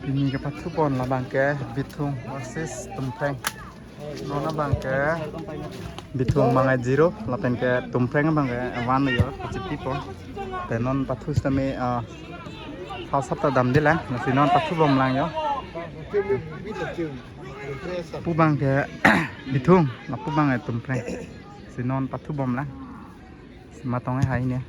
Ini ke Patupon lah bangke Bitung versus Tumpreng. Nona bangke Bitung mangai 0 lapen ke Tumpreng bangke 1 yo people. Tenon Patus tami Pasap dam dilang nasi non Patupom lang yo. Pubang ke Bitung la pubang ke Tumpreng. Sinon Patupom lang. Matongnya hai ni.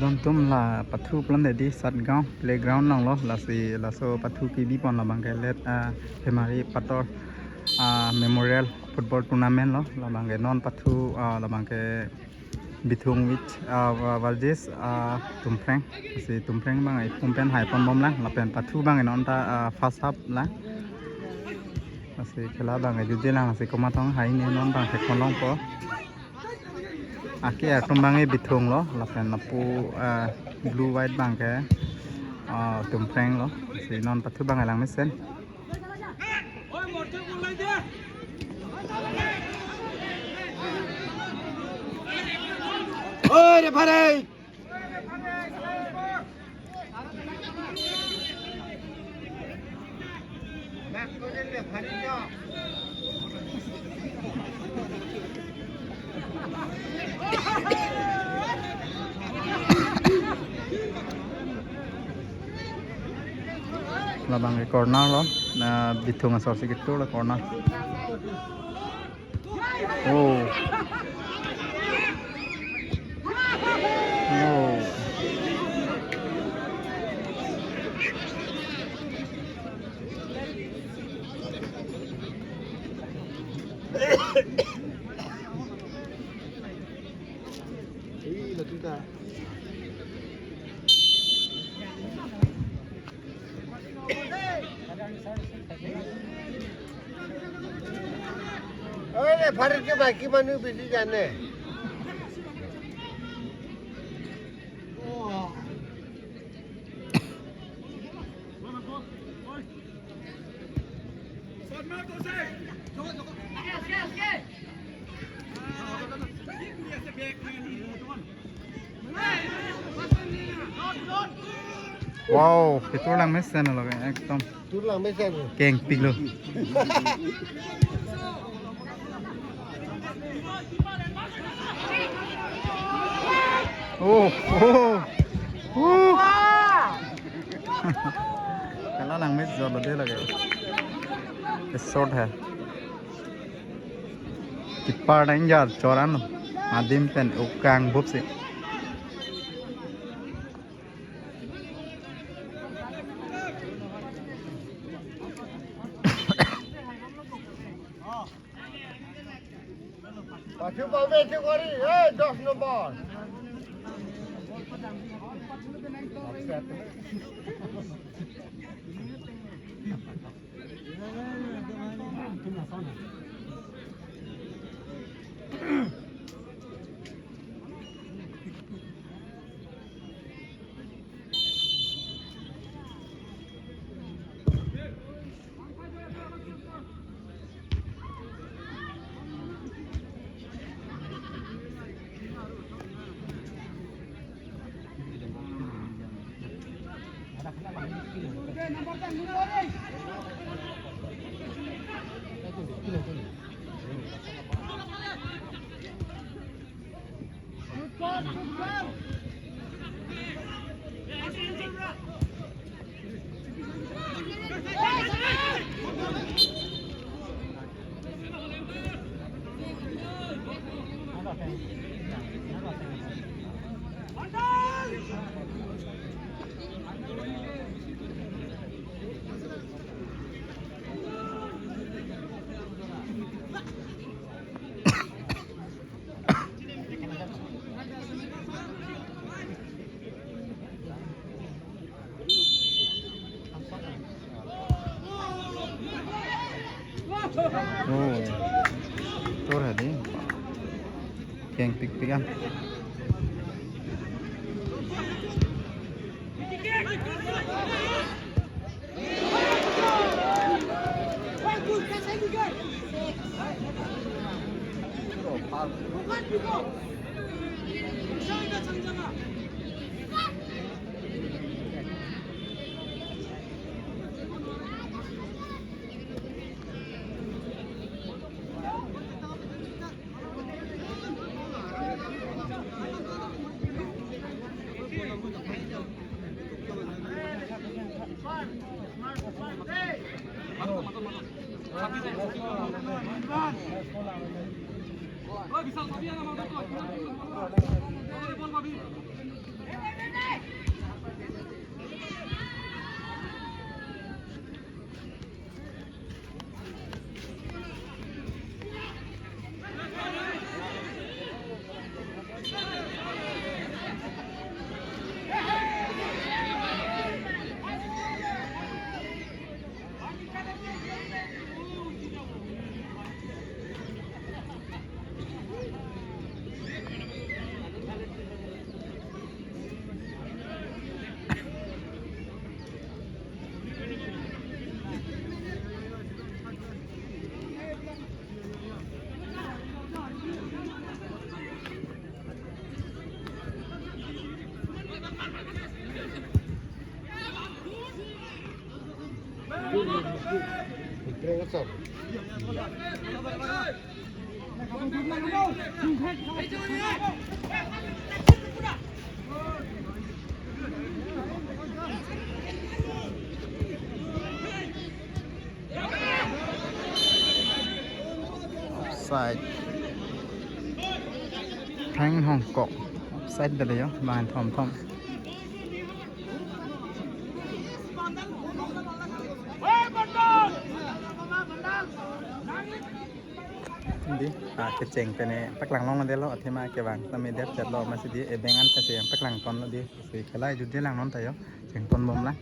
Don tum la Patu plan de di sat gaon playground nang lo la si la so Patu ki bi pon la bangke let Hemari Pator memorial football tournament lo la bangke non Patu la bangke Bitung which Valdes Tumpreng si Tumpreng bangai pumpen hai pon bom lang la pen Patu bangai non ta first half la si khela bangai judi lang si komatong hai ni non bangke konlong po Aki tumbangi Bitung lo lapen lapu blue white bangke Tumpreng lo si non Patu bangai lang mesen referee. Là bằng cái corner đó là bị thương ở sau cái chỗ là corner. Oh. Oh. Ý là chúng ta ơi phải cái bài kia mà nữ bị gì này Wow, itu lang mesen loh kayak ekdom. Tulang mesin. Keng pig loh. Oh, oh, oh. Kalau lang mes जोर दे लगे. Shot है. Keeper danger चौरान. आदिम pen उकांग बुप से. Pacu bawa tu kori, eh 10 nombor. Oh, tốt hả đi. Keng pig pig ăn. cái sập. Side Thanh Hong Kong side đây đó bàn thòm thòm đi cái chèn cái này bắt lăng long là đấy lo thì mà cái vàng tao mới đẹp chặt lo mà sẽ đi bên ăn cái chèn bắt lăng con là đi thì cái này chút đi lăng non thấy không chèn con bom lá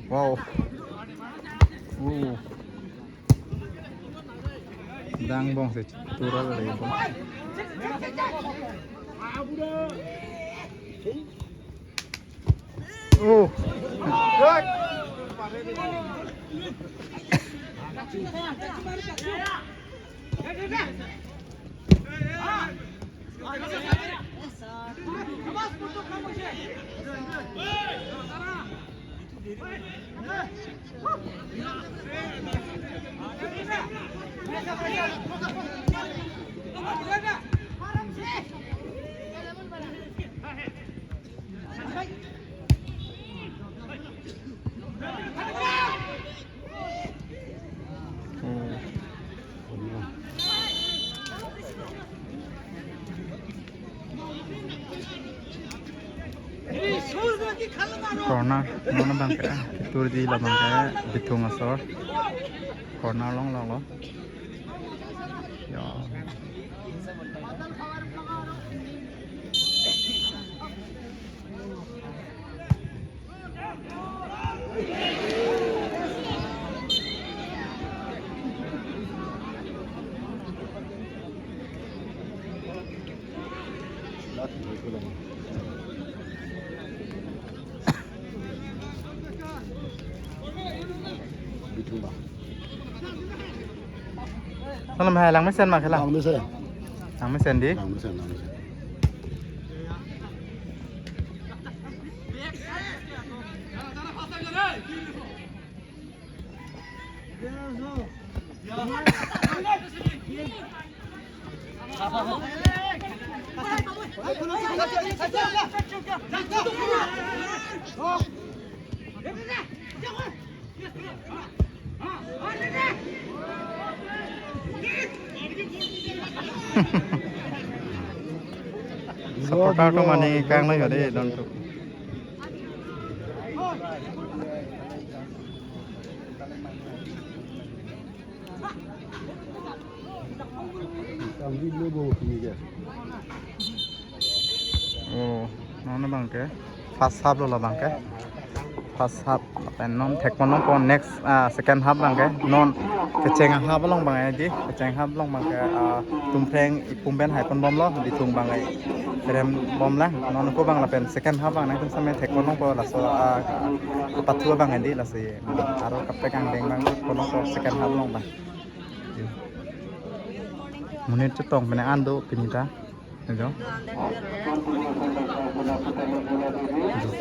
wow đang bong sẽ tua ra lấy bong corner nó bằng cái tour đi là bằng cái bịt thùng ở sót corner long long đó nó làm hai lăng mấy sen mà cái lăng mấy sen đi supporter trong màn càng lấy ở đây đón tụ nó bằng cái first half luôn là bằng cái first half and non take one on next second half bằng cái non cái chèn half long bằng cái gì cái chèn half long bằng cái tung phèn tung bên hải con bom lo đi tung bằng cái rem bom lá non có bằng làเป็น second half bằng này tung sampai take one long po là so patua bằng cái gì là si aro kapegang deng bằng con long po second half long bằng menit cetong bên an do pinita được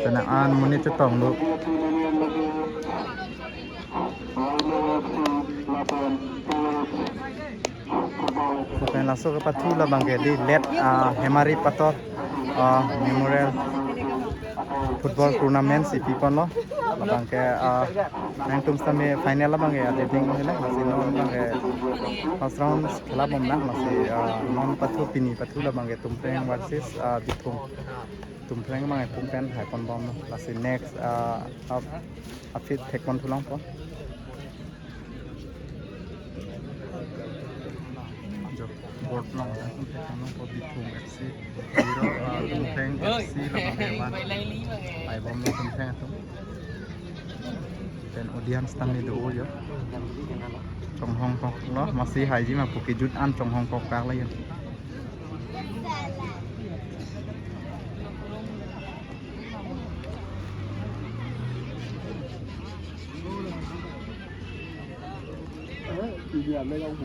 penaan menit cetong do bukan langsung ke patu lah bang di let Hemari Pator Memorial Football Tournament si Pipon lo bang ke nang tum sampai final lah bang ya dating lah masih non bang ke first round kelab lah masih non patu pini patu lah bang ke tumpreng versus Bitung tumpreng bang ke pumpen hai pon bom masih next upfit take one tulang pon board long tumpreng po Bitung FC tumpreng FC lah bang ke wan hai bom lo tumpreng tu dan audience kami dulu ya trong Hong Kong đó masih haji mà phụ jut ăn trong Hong Kong các lấy Đấy, thì giờ mấy ông